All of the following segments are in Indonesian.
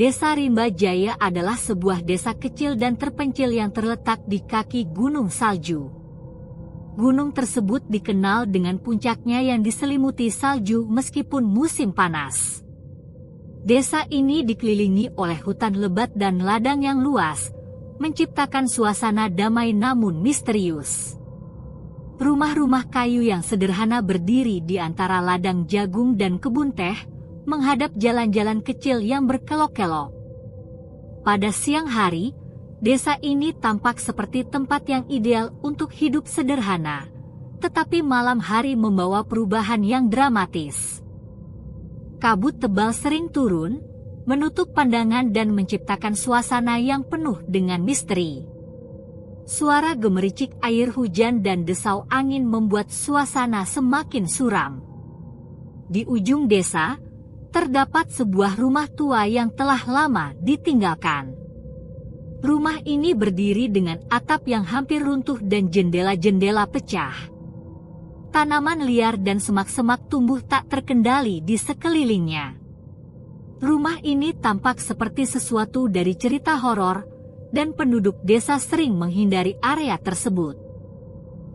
Desa Rimba Jaya adalah sebuah desa kecil dan terpencil yang terletak di kaki gunung salju. Gunung tersebut dikenal dengan puncaknya yang diselimuti salju meskipun musim panas. Desa ini dikelilingi oleh hutan lebat dan ladang yang luas, menciptakan suasana damai namun misterius. Rumah-rumah kayu yang sederhana berdiri di antara ladang jagung dan kebun teh, menghadap jalan-jalan kecil yang berkelok-kelok. Pada siang hari, desa ini tampak seperti tempat yang ideal untuk hidup sederhana, tetapi malam hari membawa perubahan yang dramatis. Kabut tebal sering turun, menutup pandangan dan menciptakan suasana yang penuh dengan misteri. Suara gemericik air hujan dan desau angin membuat suasana semakin suram. Di ujung desa, terdapat sebuah rumah tua yang telah lama ditinggalkan. Rumah ini berdiri dengan atap yang hampir runtuh dan jendela-jendela pecah. Tanaman liar dan semak-semak tumbuh tak terkendali di sekelilingnya. Rumah ini tampak seperti sesuatu dari cerita horor, dan penduduk desa sering menghindari area tersebut.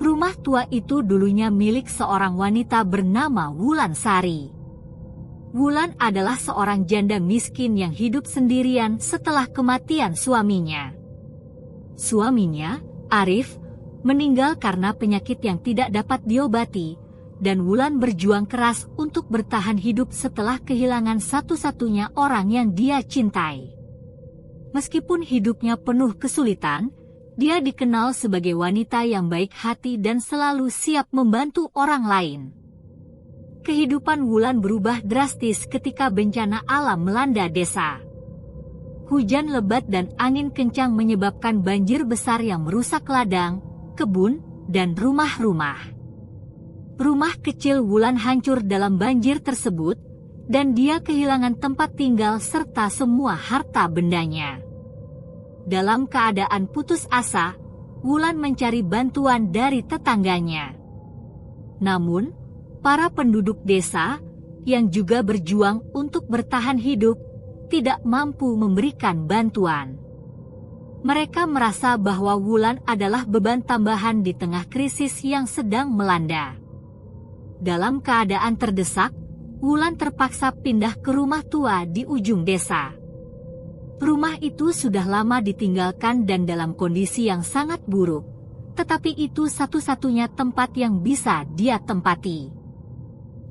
Rumah tua itu dulunya milik seorang wanita bernama Wulan Sari. Wulan adalah seorang janda miskin yang hidup sendirian setelah kematian suaminya. Suaminya, Arif, meninggal karena penyakit yang tidak dapat diobati, dan Wulan berjuang keras untuk bertahan hidup setelah kehilangan satu-satunya orang yang dia cintai. Meskipun hidupnya penuh kesulitan, dia dikenal sebagai wanita yang baik hati dan selalu siap membantu orang lain. Kehidupan Wulan berubah drastis ketika bencana alam melanda desa. Hujan lebat dan angin kencang menyebabkan banjir besar yang merusak ladang, kebun, dan rumah-rumah. Rumah kecil Wulan hancur dalam banjir tersebut, dan dia kehilangan tempat tinggal serta semua harta bendanya. Dalam keadaan putus asa, Wulan mencari bantuan dari tetangganya. Namun, para penduduk desa, yang juga berjuang untuk bertahan hidup, tidak mampu memberikan bantuan. Mereka merasa bahwa Wulan adalah beban tambahan di tengah krisis yang sedang melanda. Dalam keadaan terdesak, Wulan terpaksa pindah ke rumah tua di ujung desa. Rumah itu sudah lama ditinggalkan dan dalam kondisi yang sangat buruk, tetapi itu satu-satunya tempat yang bisa dia tempati.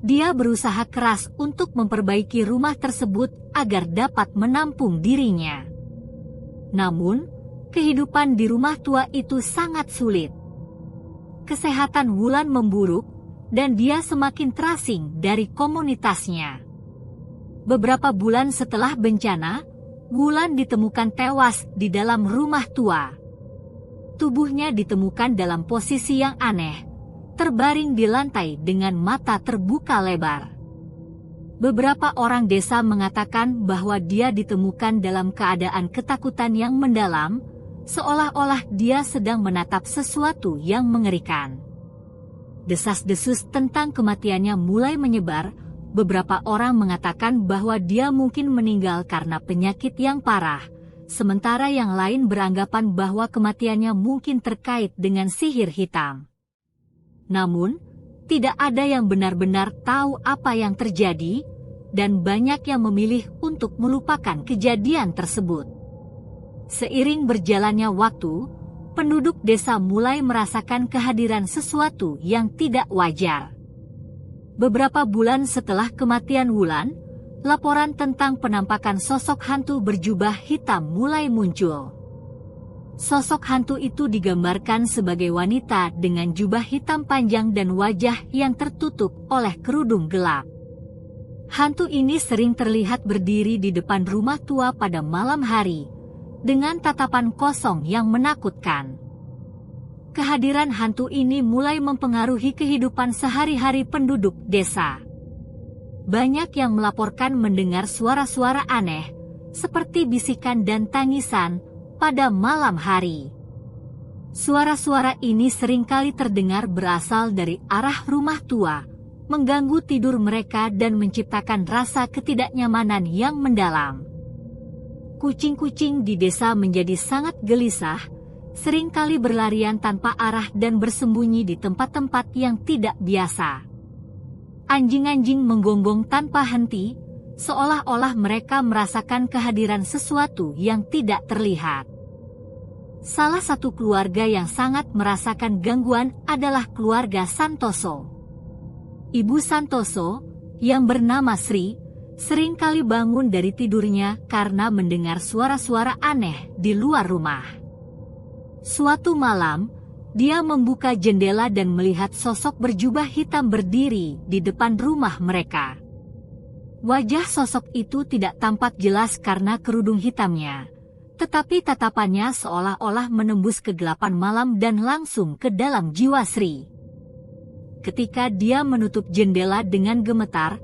Dia berusaha keras untuk memperbaiki rumah tersebut agar dapat menampung dirinya. Namun, kehidupan di rumah tua itu sangat sulit. Kesehatan Wulan memburuk, dan dia semakin terasing dari komunitasnya. Beberapa bulan setelah bencana, Wulan ditemukan tewas di dalam rumah tua. Tubuhnya ditemukan dalam posisi yang aneh, terbaring di lantai dengan mata terbuka lebar. Beberapa orang desa mengatakan bahwa dia ditemukan dalam keadaan ketakutan yang mendalam, seolah-olah dia sedang menatap sesuatu yang mengerikan. Desas-desus tentang kematiannya mulai menyebar. Beberapa orang mengatakan bahwa dia mungkin meninggal karena penyakit yang parah, sementara yang lain beranggapan bahwa kematiannya mungkin terkait dengan sihir hitam. Namun, tidak ada yang benar-benar tahu apa yang terjadi, dan banyak yang memilih untuk melupakan kejadian tersebut. Seiring berjalannya waktu, penduduk desa mulai merasakan kehadiran sesuatu yang tidak wajar. Beberapa bulan setelah kematian Wulan, laporan tentang penampakan sosok hantu berjubah hitam mulai muncul. Sosok hantu itu digambarkan sebagai wanita dengan jubah hitam panjang dan wajah yang tertutup oleh kerudung gelap. Hantu ini sering terlihat berdiri di depan rumah tua pada malam hari, dengan tatapan kosong yang menakutkan. Kehadiran hantu ini mulai mempengaruhi kehidupan sehari-hari penduduk desa. Banyak yang melaporkan mendengar suara-suara aneh, seperti bisikan dan tangisan, pada malam hari. Suara-suara ini seringkali terdengar berasal dari arah rumah tua, mengganggu tidur mereka dan menciptakan rasa ketidaknyamanan yang mendalam. Kucing-kucing di desa menjadi sangat gelisah, seringkali berlarian tanpa arah dan bersembunyi di tempat-tempat yang tidak biasa. Anjing-anjing menggonggong tanpa henti, seolah-olah mereka merasakan kehadiran sesuatu yang tidak terlihat. Salah satu keluarga yang sangat merasakan gangguan adalah keluarga Santoso. Ibu Santoso, yang bernama Sri, seringkali bangun dari tidurnya karena mendengar suara-suara aneh di luar rumah. Suatu malam, dia membuka jendela dan melihat sosok berjubah hitam berdiri di depan rumah mereka. Wajah sosok itu tidak tampak jelas karena kerudung hitamnya, tetapi tatapannya seolah-olah menembus kegelapan malam dan langsung ke dalam jiwa Sri. Ketika dia menutup jendela dengan gemetar,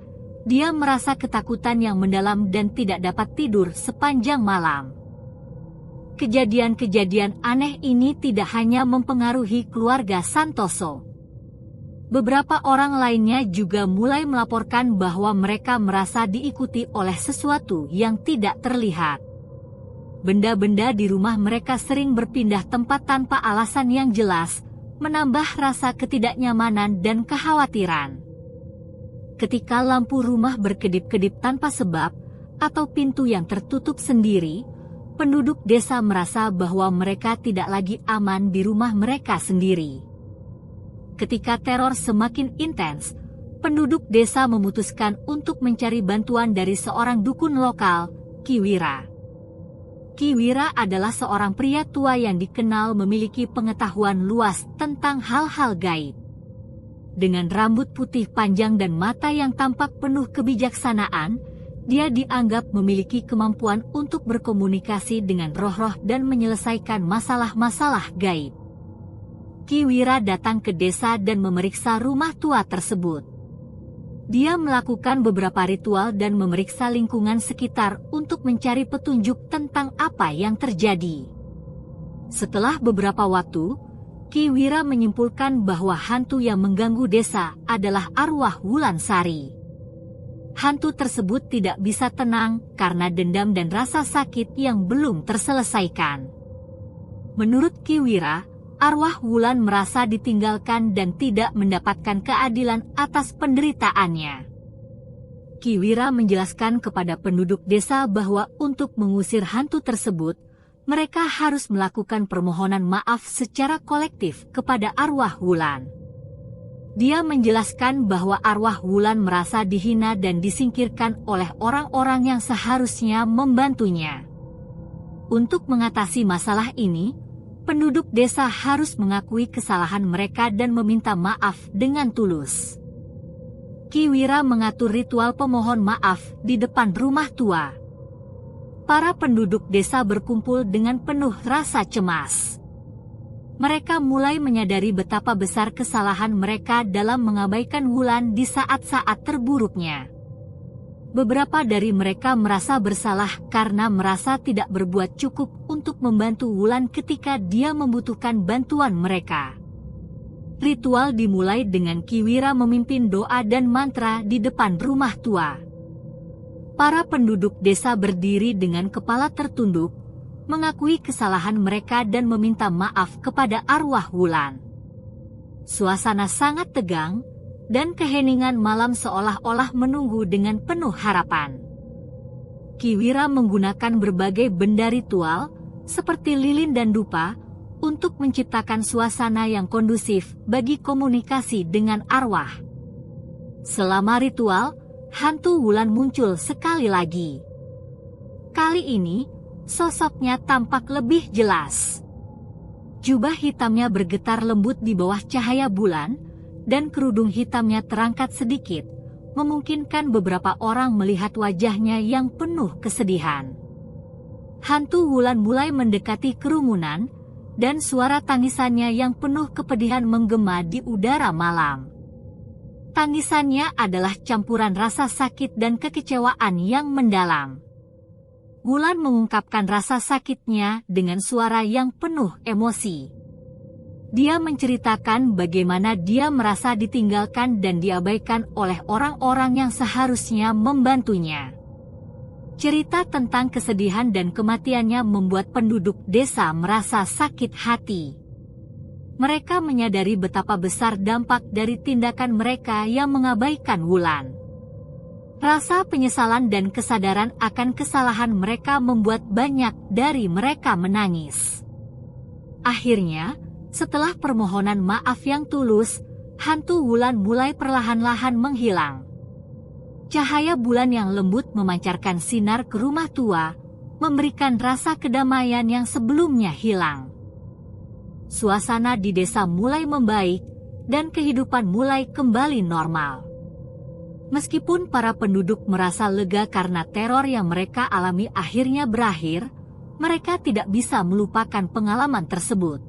dia merasa ketakutan yang mendalam dan tidak dapat tidur sepanjang malam. Kejadian-kejadian aneh ini tidak hanya mempengaruhi keluarga Santoso. Beberapa orang lainnya juga mulai melaporkan bahwa mereka merasa diikuti oleh sesuatu yang tidak terlihat. Benda-benda di rumah mereka sering berpindah tempat tanpa alasan yang jelas, menambah rasa ketidaknyamanan dan kekhawatiran. Ketika lampu rumah berkedip-kedip tanpa sebab, atau pintu yang tertutup sendiri, penduduk desa merasa bahwa mereka tidak lagi aman di rumah mereka sendiri. Ketika teror semakin intens, penduduk desa memutuskan untuk mencari bantuan dari seorang dukun lokal, Ki Wira. Ki Wira adalah seorang pria tua yang dikenal memiliki pengetahuan luas tentang hal-hal gaib. Dengan rambut putih panjang dan mata yang tampak penuh kebijaksanaan, dia dianggap memiliki kemampuan untuk berkomunikasi dengan roh-roh dan menyelesaikan masalah-masalah gaib. Ki Wira datang ke desa dan memeriksa rumah tua tersebut. Dia melakukan beberapa ritual dan memeriksa lingkungan sekitar untuk mencari petunjuk tentang apa yang terjadi. Setelah beberapa waktu, Ki Wira menyimpulkan bahwa hantu yang mengganggu desa adalah arwah Wulansari. Hantu tersebut tidak bisa tenang karena dendam dan rasa sakit yang belum terselesaikan. Menurut Ki Wira, arwah Wulan merasa ditinggalkan dan tidak mendapatkan keadilan atas penderitaannya. Ki Wira menjelaskan kepada penduduk desa bahwa untuk mengusir hantu tersebut, mereka harus melakukan permohonan maaf secara kolektif kepada arwah Wulan. Dia menjelaskan bahwa arwah Wulan merasa dihina dan disingkirkan oleh orang-orang yang seharusnya membantunya. Untuk mengatasi masalah ini, penduduk desa harus mengakui kesalahan mereka dan meminta maaf dengan tulus. Ki Wira mengatur ritual pemohon maaf di depan rumah tua. Para penduduk desa berkumpul dengan penuh rasa cemas. Mereka mulai menyadari betapa besar kesalahan mereka dalam mengabaikan Wulan di saat-saat terburuknya. Beberapa dari mereka merasa bersalah karena merasa tidak berbuat cukup untuk membantu Wulan ketika dia membutuhkan bantuan mereka. Ritual dimulai dengan Ki Wira memimpin doa dan mantra di depan rumah tua. Para penduduk desa berdiri dengan kepala tertunduk, mengakui kesalahan mereka dan meminta maaf kepada arwah Wulan. Suasana sangat tegang, dan keheningan malam seolah-olah menunggu dengan penuh harapan. Ki Wira menggunakan berbagai benda ritual, seperti lilin dan dupa, untuk menciptakan suasana yang kondusif bagi komunikasi dengan arwah. Selama ritual, hantu Wulan muncul sekali lagi. Kali ini, sosoknya tampak lebih jelas. Jubah hitamnya bergetar lembut di bawah cahaya bulan, dan kerudung hitamnya terangkat sedikit, memungkinkan beberapa orang melihat wajahnya yang penuh kesedihan. Hantu Wulan mulai mendekati kerumunan, dan suara tangisannya yang penuh kepedihan menggema di udara malam. Tangisannya adalah campuran rasa sakit dan kekecewaan yang mendalam. Wulan mengungkapkan rasa sakitnya dengan suara yang penuh emosi. Dia menceritakan bagaimana dia merasa ditinggalkan dan diabaikan oleh orang-orang yang seharusnya membantunya. Cerita tentang kesedihan dan kematiannya membuat penduduk desa merasa sakit hati. Mereka menyadari betapa besar dampak dari tindakan mereka yang mengabaikan Wulan. Rasa penyesalan dan kesadaran akan kesalahan mereka membuat banyak dari mereka menangis. Akhirnya, setelah permohonan maaf yang tulus, hantu Wulan mulai perlahan-lahan menghilang. Cahaya bulan yang lembut memancarkan sinar ke rumah tua, memberikan rasa kedamaian yang sebelumnya hilang. Suasana di desa mulai membaik, dan kehidupan mulai kembali normal. Meskipun para penduduk merasa lega karena teror yang mereka alami akhirnya berakhir, mereka tidak bisa melupakan pengalaman tersebut.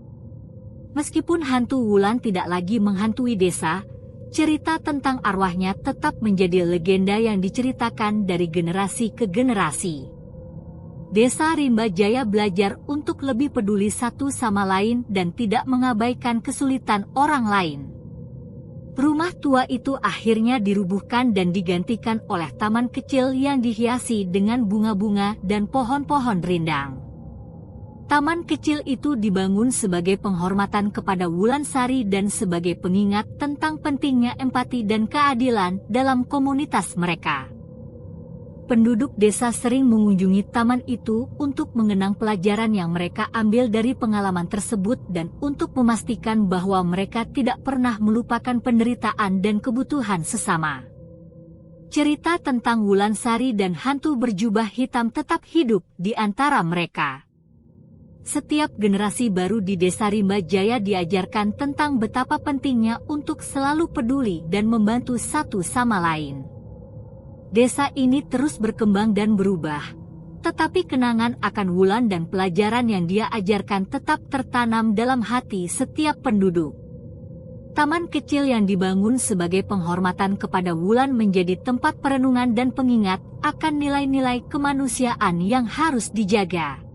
Meskipun hantu Wulan tidak lagi menghantui desa, cerita tentang arwahnya tetap menjadi legenda yang diceritakan dari generasi ke generasi. Desa Rimba Jaya belajar untuk lebih peduli satu sama lain dan tidak mengabaikan kesulitan orang lain. Rumah tua itu akhirnya dirubuhkan dan digantikan oleh taman kecil yang dihiasi dengan bunga-bunga dan pohon-pohon rindang. Taman kecil itu dibangun sebagai penghormatan kepada Wulansari dan sebagai pengingat tentang pentingnya empati dan keadilan dalam komunitas mereka. Penduduk desa sering mengunjungi taman itu untuk mengenang pelajaran yang mereka ambil dari pengalaman tersebut dan untuk memastikan bahwa mereka tidak pernah melupakan penderitaan dan kebutuhan sesama. Cerita tentang Wulansari dan hantu berjubah hitam tetap hidup di antara mereka. Setiap generasi baru di Desa Rimba Jaya diajarkan tentang betapa pentingnya untuk selalu peduli dan membantu satu sama lain. Desa ini terus berkembang dan berubah, tetapi kenangan akan Wulan dan pelajaran yang dia ajarkan tetap tertanam dalam hati setiap penduduk. Taman kecil yang dibangun sebagai penghormatan kepada Wulan menjadi tempat perenungan dan pengingat akan nilai-nilai kemanusiaan yang harus dijaga.